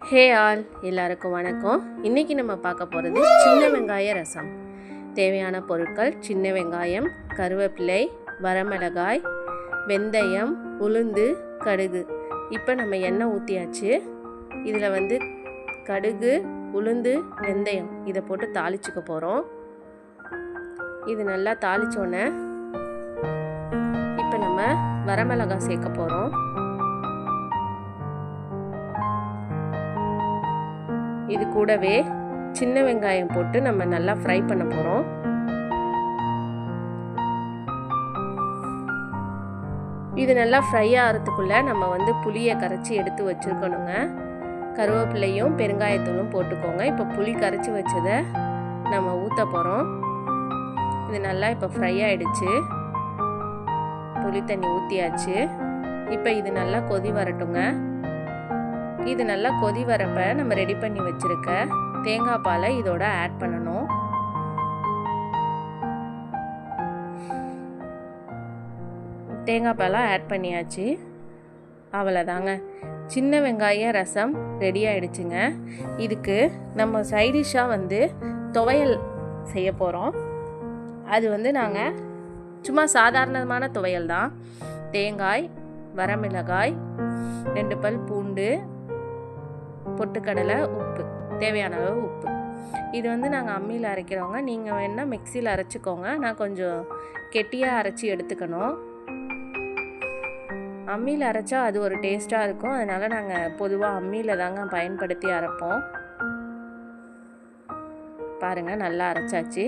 Hey all, எல்லாருக்கும் வணக்கம். இன்றைக்கி நம்ம பார்க்க போகிறது சின்ன வெங்காய ரசம். தேவையான பொருட்கள்: சின்ன வெங்காயம், கருவேப்பிலை, வரமிளகாய், வெந்தயம், உளுந்து, கடுகு. இப்போ நம்ம எண்ணெய் ஊற்றியாச்சு. இதில் கடுகு, உளுந்து, வெந்தயம் இதை போட்டு தாளிச்சுக்க போகிறோம். இது நல்லா தாளித்தோன்னே இப்போ நம்ம வரமிளகாய் சேர்க்க போகிறோம். இது கூடவே சின்ன வெங்காயம் போட்டு நம்ம நல்லா ஃப்ரை பண்ண போகிறோம். இது நல்லா ஃப்ரை ஆகிறதுக்குள்ளே நம்ம புளியை கரைச்சி எடுத்து வச்சுருக்கணுங்க. கருவேப்பிலையும் பெருங்காயத்தூளும் போட்டுக்கோங்க. இப்போ புளி கரைச்சி வச்சதை நம்ம ஊற்ற போகிறோம். இது நல்லா இப்போ ஃப்ரை ஆகிடுச்சு. புளி தண்ணி ஊற்றியாச்சு. இப்போ இது நல்லா கொதி வரட்டுங்க. இது நல்லா கொதி வரப்ப நம்ம ரெடி பண்ணி வச்சிருக்க தேங்காய் பாலை இதோட ஆட் பண்ணணும். தேங்காய் பாலை ஆட் பண்ணியாச்சு. அவ்வளோதாங்க, சின்ன வெங்காய ரசம் ரெடி ஆயிடுச்சுங்க. இதுக்கு நம்ம சைடிஷாக துவையல் செய்ய போகிறோம். அது நாங்கள் சும்மா சாதாரணமான துவையல் தான். தேங்காய், வரமிளகாய், 2 பல் பூண்டு, பொட்டுக்கடலை, உப்பு, தேவையான அளவு உப்பு. இது நாங்கள் அம்மியில் அரைக்கிறோங்க. நீங்கள் வேணால் மிக்சியில் அரைச்சிக்கோங்க. நான் கொஞ்சம் கெட்டியாக அரைச்சி எடுத்துக்கணும். அம்மியில் அரைச்சா அது ஒரு டேஸ்ட்டாக இருக்கும். அதனால் நாங்கள் பொதுவாக அம்மியில் தாங்க பயன்படுத்தி அரைப்போம். பாருங்கள், நல்லா அரைச்சாச்சு.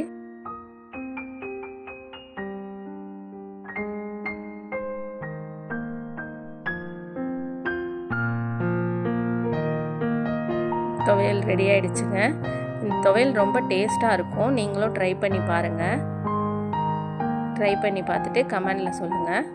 துவையல் ரெடி ஆகிடுச்சுங்க. இந்த துவையல் ரொம்ப டேஸ்ட்டாக இருக்கும். நீங்களும் ட்ரை பண்ணி பாருங்கள். ட்ரை பண்ணி பார்த்துட்டு கமெண்டில் சொல்லுங்கள்.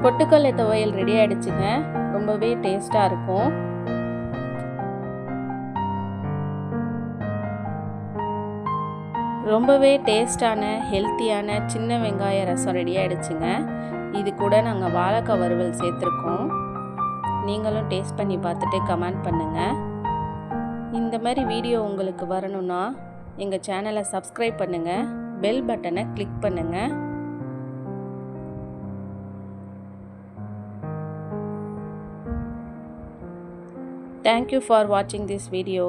பொட்டுக்கடலை துவையல் ரெடி ஆகிடுச்சுங்க. ரொம்பவே டேஸ்ட்டாக இருக்கும். ரொம்பவே டேஸ்டான ஹெல்த்தியான சின்ன வெங்காய ரசம் ரெடி ஆகிடுச்சுங்க. இது கூட நாங்கள் வாழைக்காய் வறுவல் சேர்த்துருக்கோம். நீங்களும் டேஸ்ட் பண்ணி பார்த்துட்டு கமெண்ட் பண்ணுங்கள். இந்த மாதிரி வீடியோ உங்களுக்கு வரணும்னா எங்கள் சேனலை சப்ஸ்கிரைப் பண்ணுங்கள். பெல் பட்டனை கிளிக் பண்ணுங்கள். Thank you for watching this video.